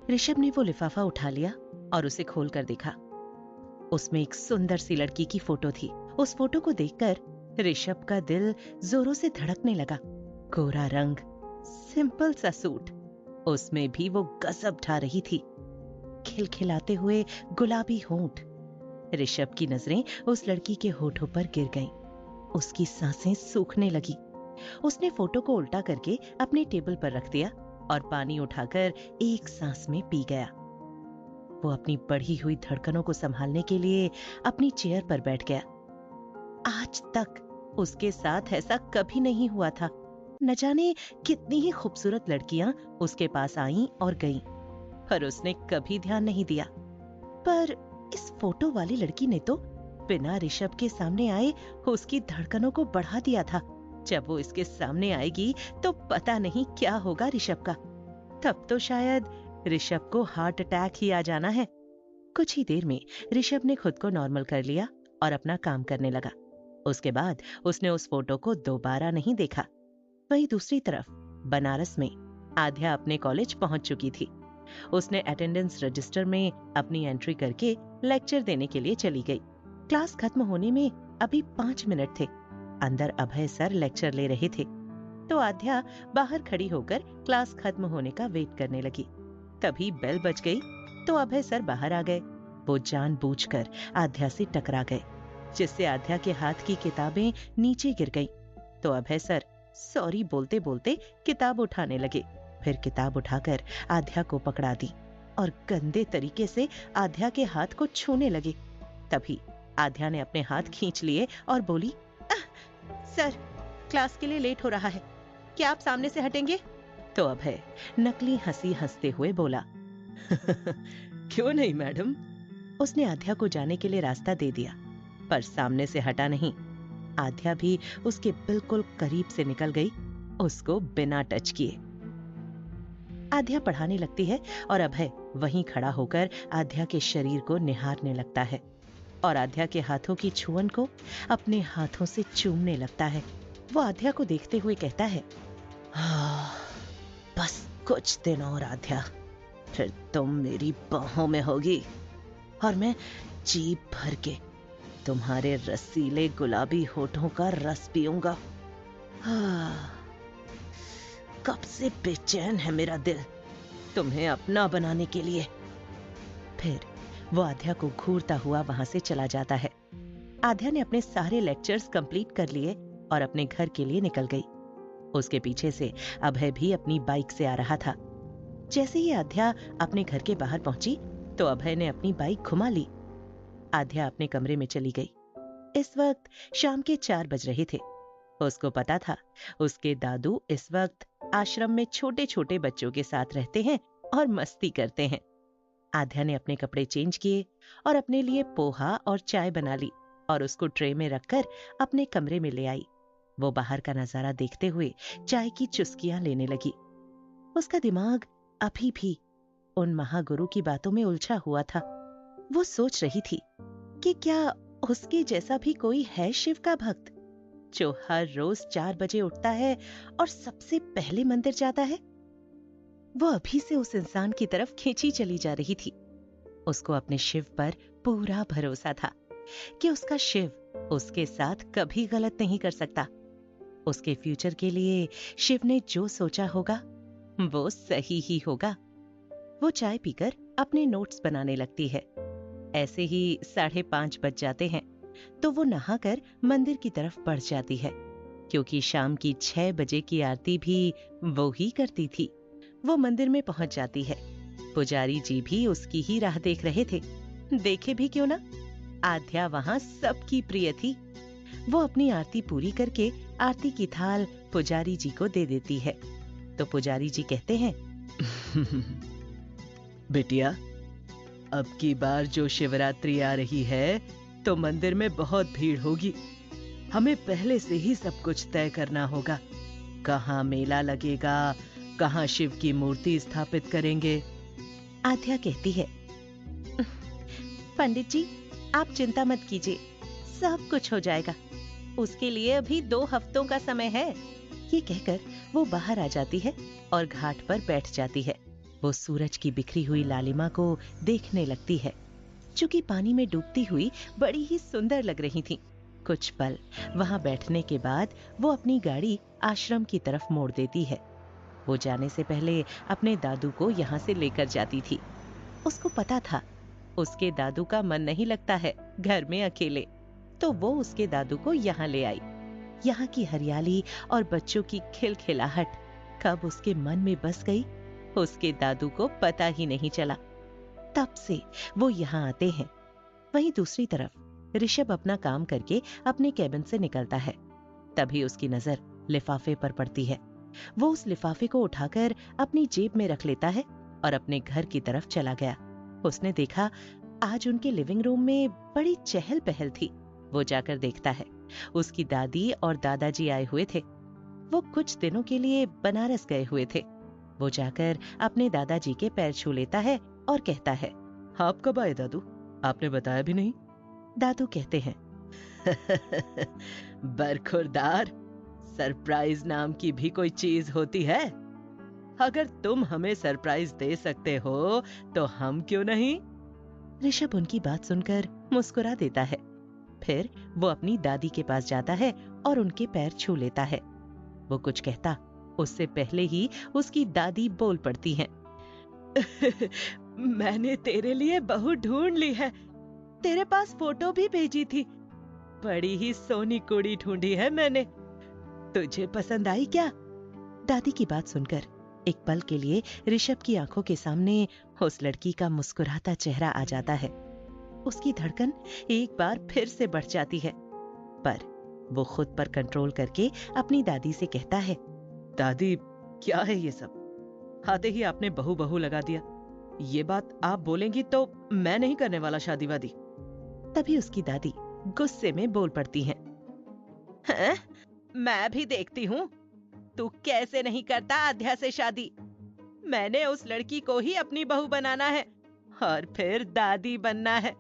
ऋषभ ने वो लिफाफा उठा लिया और उसे खोलकर देखा। उसमें एक सुंदर सी लड़की की फोटो थी। उस फोटो को देखकर ऋषभ का दिल जोरों से धड़कने लगा। गोरा रंग, सिंपल सा सूट, उसमें भी वो गजब ढा रही थी। खिलखिलाते हुए गुलाबी होंठ। ऋषभ की नजरें उस लड़की के होठों पर गिर गईं। उसकी सांसें सूखने लगी। उसने फोटो को उल्टा करके अपने टेबल पर रख दिया और पानी उठाकर एक सांस में पी गया। वो अपनी बढ़ी हुई धड़कनों को संभालने के लिए अपनी चेयर पर बैठ गया। आज तक उसके साथ ऐसा कभी नहीं हुआ था। न जाने कितनी ही खूबसूरत लड़कियां उसके पास आईं और गईं, पर उसने कभी ध्यान नहीं दिया। पर इस फोटो वाली लड़की ने तो बिना ऋषभ के सामने आए उसकी धड़कनों को बढ़ा दिया था। जब वो इसके सामने आएगी तो पता नहीं क्या होगा ऋषभ का। तब तो शायद ऋषभ को हार्ट अटैक ही आ जाना है। कुछ ही देर में ऋषभ ने खुद को नॉर्मल कर लिया और अपना काम करने लगा। उसके बाद उसने उस फोटो को दोबारा नहीं देखा। वहीं दूसरी तरफ बनारस में आध्या अपने कॉलेज पहुंच चुकी थी। उसने अटेंडेंस रजिस्टर में अपनी एंट्री करके लेक्चर देने के लिए चली गई। क्लास खत्म होने में अभी 5 मिनट थे। अंदर अभय सर लेक्चर ले रहे थे, तो आध्या बाहर खड़ी होकर क्लास खत्म होने का वेट करने लगी। तभी बेल बज गई तो अभय सर बाहर आ गए। वो जानबूझकर आध्या से टकरा गए, जिससे आध्या के हाथ की किताबें नीचे गिर गईं। तो अभय सर सॉरी बोलते बोलते किताब उठाने लगे। फिर किताब उठाकर आध्या को पकड़ा दी और गंदे तरीके से आध्या के हाथ को छूने लगे। तभी आध्या ने अपने हाथ खींच लिए और बोली, सर, क्लास के लिए लेट हो रहा है, क्या आप सामने से हटेंगे? तो अभय नकली हंसी हंसते हुए बोला, क्यों नहीं मैडम। उसने आध्या को जाने के लिए रास्ता दे दिया, पर सामने से हटा नहीं। आध्या भी उसके बिल्कुल करीब से निकल गई, उसको बिना टच किए। आध्या पढ़ाने लगती है और अभय वहीं खड़ा होकर आध्या के शरीर को निहारने लगता है और आध्या के हाथों की छुअन को अपने हाथों से चूमने लगता है। वो आध्या को देखते हुए कहता है, बस कुछ दिन और आध्या, फिर तुम मेरी बाहों में होगी और मैं जी भर के तुम्हारे रसीले गुलाबी होठों का रस पीऊंगा। कब से बेचैन है मेरा दिल तुम्हें अपना बनाने के लिए। फिर वो आध्या को घूरता हुआ वहां से चला जाता है। आध्या ने अपने सारे लेक्चर्स कंप्लीट कर लिए और अपने घर के लिए निकल गई। उसके पीछे से अभय भी अपनी बाइक से आ रहा था। जैसे ही आध्या अपने घर के बाहर पहुंची तो अभय ने अपनी बाइक घुमा ली। आध्या अपने कमरे में चली गई। इस वक्त शाम के 4 बज रहे थे। उसको पता था उसके दादू इस वक्त आश्रम में छोटे छोटे बच्चों के साथ रहते हैं और मस्ती करते हैं। आध्या ने अपने कपड़े चेंज किए और अपने लिए पोहा और चाय बना ली और उसको ट्रे में रखकर अपने कमरे में ले आई। वो बाहर का नजारा देखते हुए चाय की चुस्कियां लेने लगी। उसका दिमाग अभी भी उन महागुरु की बातों में उलझा हुआ था। वो सोच रही थी कि क्या उसके जैसा भी कोई है शिव का भक्त, जो हर रोज 4 बजे उठता है और सबसे पहले मंदिर जाता है। वो अभी से उस इंसान की तरफ खींची चली जा रही थी। उसको अपने शिव पर पूरा भरोसा था कि उसका शिव उसके साथ कभी गलत नहीं कर सकता। उसके फ्यूचर के लिए शिव ने जो सोचा होगा वो सही ही होगा। वो चाय पीकर अपने नोट्स बनाने लगती है। ऐसे ही 5:30 बज जाते हैं तो वो नहाकर मंदिर की तरफ बढ़ जाती है, क्योंकि शाम की 6 बजे की आरती भी वो ही करती थी। वो मंदिर में पहुंच जाती है। पुजारी जी भी उसकी ही राह देख रहे थे। देखे भी क्यों ना, आध्या वहां सबकी प्रिय थी। वो अपनी आरती पूरी करके आरती की थाल पुजारी जी को दे देती है। तो पुजारी जी कहते हैं, बिटिया, अब की बार जो शिवरात्रि आ रही है तो मंदिर में बहुत भीड़ होगी। हमें पहले से ही सब कुछ तय करना होगा। कहाँ मेला लगेगा, कहाँ शिव की मूर्ति स्थापित करेंगे। आध्या कहती है, पंडित जी, आप चिंता मत कीजिए, सब कुछ हो जाएगा। उसके लिए अभी 2 हफ्तों का समय है। ये कहकर वो बाहर आ जाती है और घाट पर बैठ जाती है। वो सूरज की बिखरी हुई लालिमा को देखने लगती है, जो कि पानी में डूबती हुई बड़ी ही सुंदर लग रही थी। कुछ पल वहां बैठने के बाद वो अपनी गाड़ी आश्रम की तरफ मोड़ देती है। वो जाने से पहले अपने दादू को यहाँ से लेकर जाती थी। उसको पता था उसके दादू का मन नहीं लगता है घर में अकेले, तो वो उसके दादू को यहाँ ले आई। यहाँ की हरियाली और बच्चों की खिलखिलाहट कब उसके मन में बस गई, उसके दादू को पता ही नहीं चला। तब से वो यहाँ आते हैं। वहीं दूसरी तरफ ऋषभ अपना काम करके अपने कैबिन से निकलता है। तभी उसकी नजर लिफाफे पर पड़ती है। वो उस लिफाफे को उठाकर अपनी जेब में रख लेता है और अपने घर की तरफ चला गया। उसने देखा आज उनके लिविंग रूम में बड़ी चहल पहल थी। वो जाकर देखता है उसकी दादी और दादाजी आए हुए थे। वो कुछ दिनों के लिए बनारस गए हुए थे। वो जाकर अपने दादाजी के पैर छू लेता है और कहता है, आप कब आए दादू? आपने बताया भी नहीं। दादू कहते हैं, बरखुरदार, सरप्राइज नाम की भी कोई चीज होती है। अगर तुम हमें सरप्राइज दे सकते हो तो हम क्यों नहीं? ऋषभ उनकी बात सुनकर मुस्कुरा देता है। फिर वो अपनी दादी के पास जाता है और उनके पैर छू लेता है। वो कुछ कहता उससे पहले ही उसकी दादी बोल पड़ती हैं, मैंने तेरे लिए बहू ढूंढ ली है। तेरे पास फोटो भी भेजी थी। बड़ी ही सोनी कुड़ी ढूंढी है मैंने। तुझे पसंद आई क्या? दादी की बात सुनकर एक पल के लिए ऋषभ की आंखों के सामने उस लड़की का मुस्कुराता चेहरा आ जाता है। उसकी धड़कन एक बार फिर से बढ़ जाती है, पर वो खुद पर कंट्रोल करके अपनी दादी से कहता है, दादी क्या है ये सब? आते ही आपने बहू बहू लगा दिया। ये बात आप बोलेंगी तो मैं नहीं करने वाला शादी वादी। तभी उसकी दादी गुस्से में बोल पड़ती हैं, हैं? मैं भी देखती हूँ तू कैसे नहीं करता आध्या से शादी। मैंने उस लड़की को ही अपनी बहू बनाना है और फिर दादी बनना है,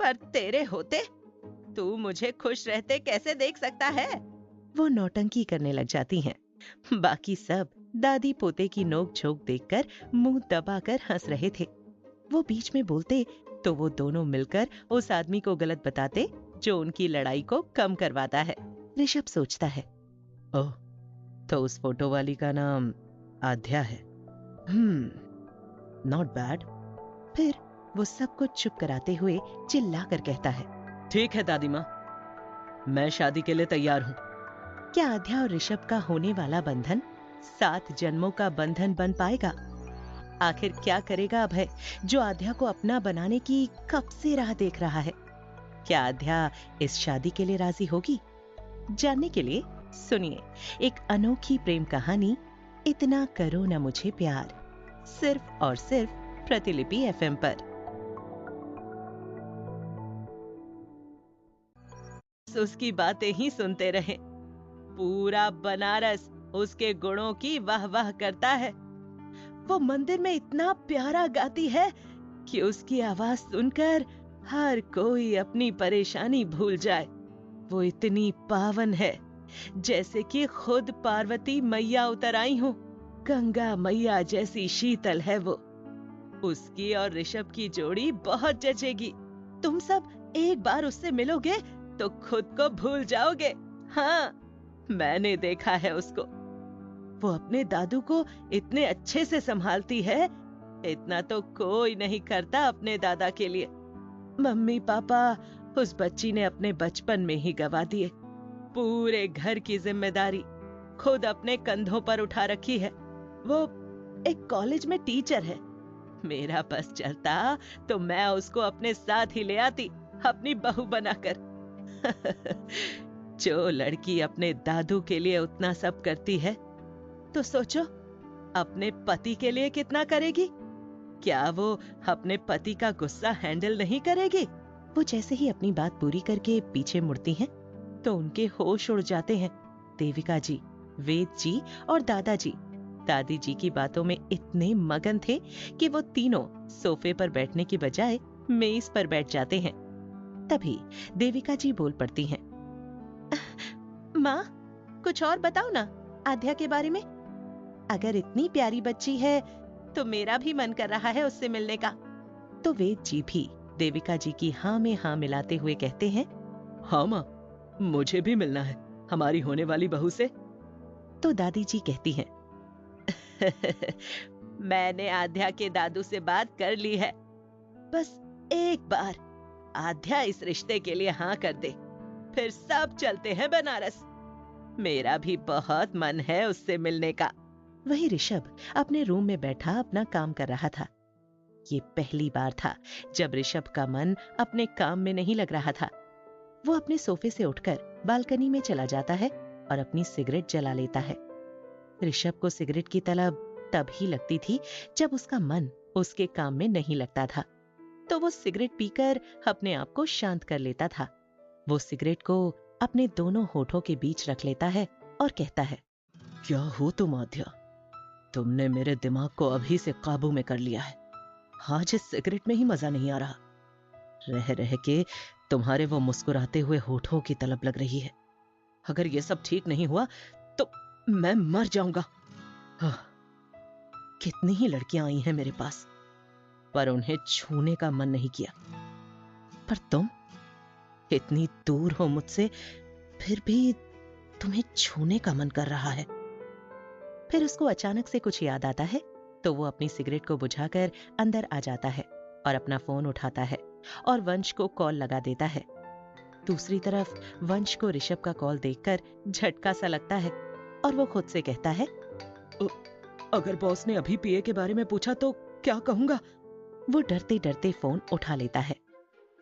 पर तेरे होते तू मुझे खुश रहते कैसे देख सकता है? वो नौटंकी करने लग जाती हैं। बाकी सब दादी पोते की नोक झोंक देखकर मुंह दबाकर हंस रहे थे। वो बीच में बोलते तो वो दोनों मिलकर उस आदमी को गलत बताते जो उनकी लड़ाई को कम करवाता है। ऋषभ सोचता है, ओह, तो उस फोटो वाली का नाम आध्या है। Not bad. फिर वो सब कुछ चुप कराते हुए चिल्लाकर कहता है, ठीक है दादी माँ, मैं शादी के लिए तैयार हूँ। क्या आध्या और ऋषभ का होने वाला बंधन 7 जन्मों का बंधन बन पाएगा? आखिर क्या करेगा अभय, जो आध्या को अपना बनाने की कब से राह देख रहा है? क्या आध्या इस शादी के लिए राजी होगी? जानने के लिए सुनिए एक अनोखी प्रेम कहानी, इतना करो न मुझे प्यार, सिर्फ और सिर्फ प्रतिलिपि एफएम पर। उसकी बातें ही सुनते रहे। पूरा बनारस उसके गुणों की वाह वाह करता है। वो मंदिर में इतना प्यारा गाती है कि उसकी आवाज सुनकर हर कोई अपनी परेशानी भूल जाए। वो इतनी पावन है जैसे कि खुद पार्वती मैया उतर आई हो। गंगा मैया जैसी शीतल है वो। उसकी और ऋषभ की जोड़ी बहुत जचेगी। तुम सब एक बार उससे मिलोगे तो खुद को भूल जाओगे। हाँ, मैंने देखा है उसको। वो अपने दादू को इतने अच्छे से संभालती है, इतना तो कोई नहीं करता अपने दादा के लिए। मम्मी पापा उस बच्ची ने अपने बचपन में ही गवा दिए। पूरे घर की जिम्मेदारी खुद अपने कंधों पर उठा रखी है। वो एक कॉलेज में टीचर है। मेरा बस चलता तो मैं उसको अपने साथ ही ले आती, अपनी बहू बनाकर। जो लड़की अपने दादू के लिए उतना सब करती है, तो सोचो अपने पति के लिए कितना करेगी। क्या वो अपने पति का गुस्सा हैंडल नहीं करेगी? वो जैसे ही अपनी बात पूरी करके पीछे मुड़ती हैं, तो उनके होश उड़ जाते हैं। देविका जी, वेद जी और दादाजी दादी जी की बातों में इतने मगन थे कि वो तीनों सोफे पर बैठने की बजाय मेज पर बैठ जाते हैं। तभी देविका जी बोल पड़ती हैं, माँ, कुछ और बताओ ना आध्या के बारे में। अगर इतनी प्यारी बच्ची है तो मेरा भी मन कर रहा है उससे मिलने का। तो वेद जी भी देविका जी की हाँ में हाँ मिलाते हुए कहते हैं, हाँ माँ, मुझे भी मिलना है हमारी होने वाली बहू से। तो दादी जी कहती हैं, मैंने आध्या के दादू से बात कर ली है, बस एक बार आध्या इस रिश्ते के लिए हाँ कर दे, फिर सब चलते हैं बनारस। मेरा भी बहुत मन है उससे मिलने का। वही ऋषभ अपने रूम में बैठा अपना काम कर रहा था। ये पहली बार था जब ऋषभ का मन अपने काम में नहीं लग रहा था। वो अपने सोफे से उठकर बालकनी में चला जाता है और अपनी सिगरेट जला लेता है। ऋषभ को सिगरेट की तलब तभी लगती थी जब उसका मन उसके काम में नहीं लगता था, तो वो सिगरेट पीकर अपने आप को शांत कर लेता था। वो सिगरेट को अपने दोनों होठों के बीच रख लेता है और कहता है, क्या हो तुम आध्या, तुमने मेरे दिमाग को अभी से काबू में कर लिया है। आज इस सिगरेट में ही मजा नहीं आ रहा, रह रह के तुम्हारे वो मुस्कुराते हुए होठों की तलब लग रही है। अगर ये सब ठीक नहीं हुआ तो मैं मर जाऊंगा। कितनी ही लड़कियां आई हैं मेरे पास, पर उन्हें छूने का मन नहीं किया, पर तुम इतनी दूर हो मुझसे, फिर भी तुम्हें छूने का मन कर रहा है। फिर उसको अचानक से कुछ याद आता है, तो वो अपनी सिगरेट को बुझाकर अंदर आ जाता है और अपना फोन उठाता है और वंश को कॉल लगा देता है। दूसरी तरफ वंश को ऋषभ का कॉल देखकर झटका सा लगता है और वो खुद से कहता है, अगर बॉस ने अभी पीए के बारे में पूछा तो क्या कहूंगा। वो डरते डरते फोन उठा लेता है।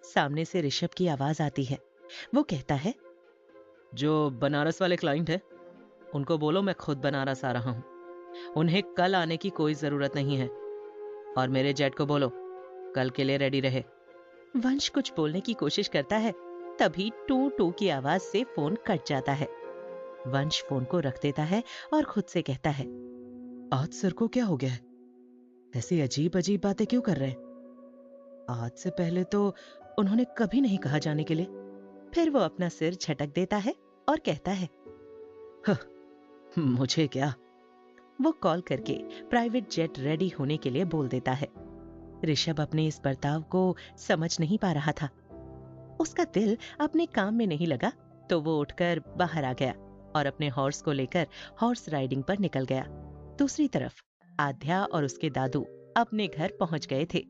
सामने से ऋषभ की आवाज आती है। वो कहता है, जो बनारस वाले क्लाइंट है उनको बोलो मैं खुद बनारस आ रहा हूं, उन्हें कल आने की कोई जरूरत नहीं है, और मेरे जेट को बोलो कल के लिए रेडी रहे। वंश कुछ बोलने की कोशिश करता है, तभी टू टू की आवाज से फोन कट जाता है। वंश फोन को रख देता है और खुद से कहता है, आज सर को क्या हो गया है, ऐसी अजीब अजीब बातें क्यों कर रहे हैं। आज से पहले तो उन्होंने कभी नहीं कहा जाने के लिए। फिर वो अपना सिर झटक देता है और कहता है, मुझे क्या। वो कॉल करके प्राइवेट जेट रेडी होने के लिए बोल देता है। ऋषभ अपने इस बर्ताव को समझ नहीं पा रहा था। उसका दिल अपने काम में नहीं लगा, तो वो उठकर बाहर आ गया और अपने हॉर्स को लेकर हॉर्स राइडिंग पर निकल गया। दूसरी तरफ आध्या और उसके दादू अपने घर पहुंच गए थे।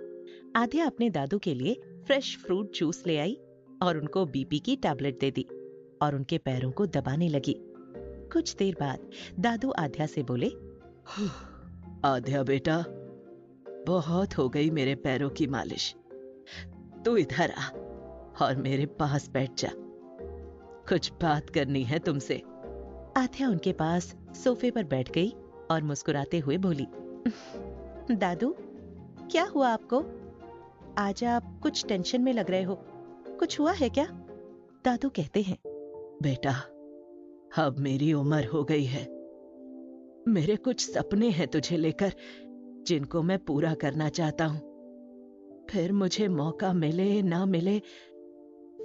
आध्या अपने दादू के लिए फ्रेश फ्रूट जूस ले आई और उनको बीपी की टैबलेट दे दी और उनके पैरों को दबाने लगी। कुछ देर बाद दादू आध्या से बोले, आध्या बेटा, बहुत हो गई मेरे पैरों की मालिश, तू इधर आ और मेरे पास बैठ जा, कुछ बात करनी है तुमसे। आध्या उनके पास सोफे पर बैठ गई और मुस्कुराते हुए बोली, दादू क्या हुआ आपको? आज आप कुछ टेंशन में लग रहे हो, कुछ हुआ है क्या? दादू कहते हैं, बेटा अब मेरी उम्र हो गई है, मेरे कुछ सपने हैं तुझे लेकर जिनको मैं पूरा करना चाहता हूं। फिर मुझे मौका मिले ना मिले,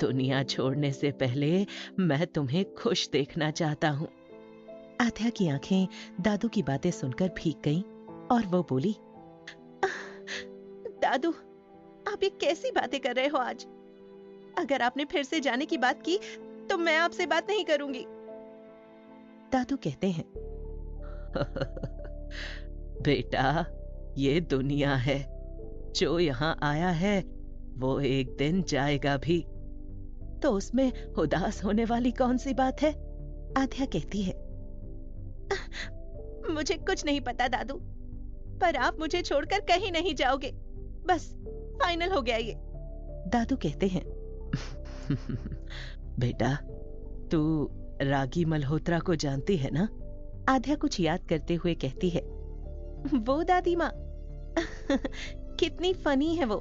दुनिया छोड़ने से पहले मैं तुम्हें खुश देखना चाहता हूं। आध्या की आंखें दादू की बातें सुनकर भीग गईं और वो बोली, दादू आप ये कैसी बातें कर रहे हो आज? अगर आपने फिर से जाने की बात की तो मैं आपसे बात नहीं करूंगी। दादू कहते हैं, बेटा ये दुनिया है, जो यहाँ आया है वो एक दिन जाएगा भी, तो उसमें उदास होने वाली कौन सी बात है? आध्या कहती है, मुझे कुछ नहीं पता दादू, पर आप मुझे छोड़कर कहीं नहीं जाओगे, बस फाइनल हो गया ये। दादू कहते हैं, बेटा तू रागी मल्होत्रा को जानती है ना? आध्या कुछ याद करते हुए कहती है, वो दादी माँ कितनी फनी है वो,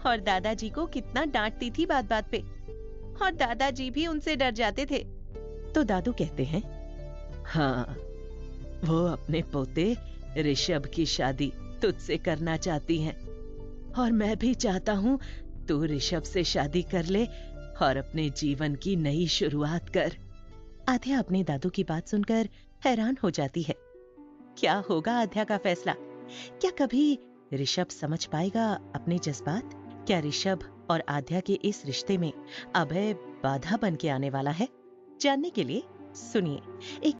और दादाजी को कितना डांटती थी बात बात पे, और दादाजी भी उनसे डर जाते थे। तो दादू कहते हैं, हाँ वो अपने पोते ऋषभ की शादी तुझसे करना चाहती हैं, और मैं भी चाहता हूं तू ऋषभ से शादी कर ले और अपने जीवन की नई शुरुआत कर। आध्या अपने दादू की बात सुनकर हैरान हो जाती है। क्या होगा आध्या का फैसला? क्या कभी ऋषभ समझ पाएगा अपने जज्बात? क्या ऋषभ और आद्या के इस रिश्ते में अभय बाधा बन के आने वाला है? जानने के लिए सुनिए एक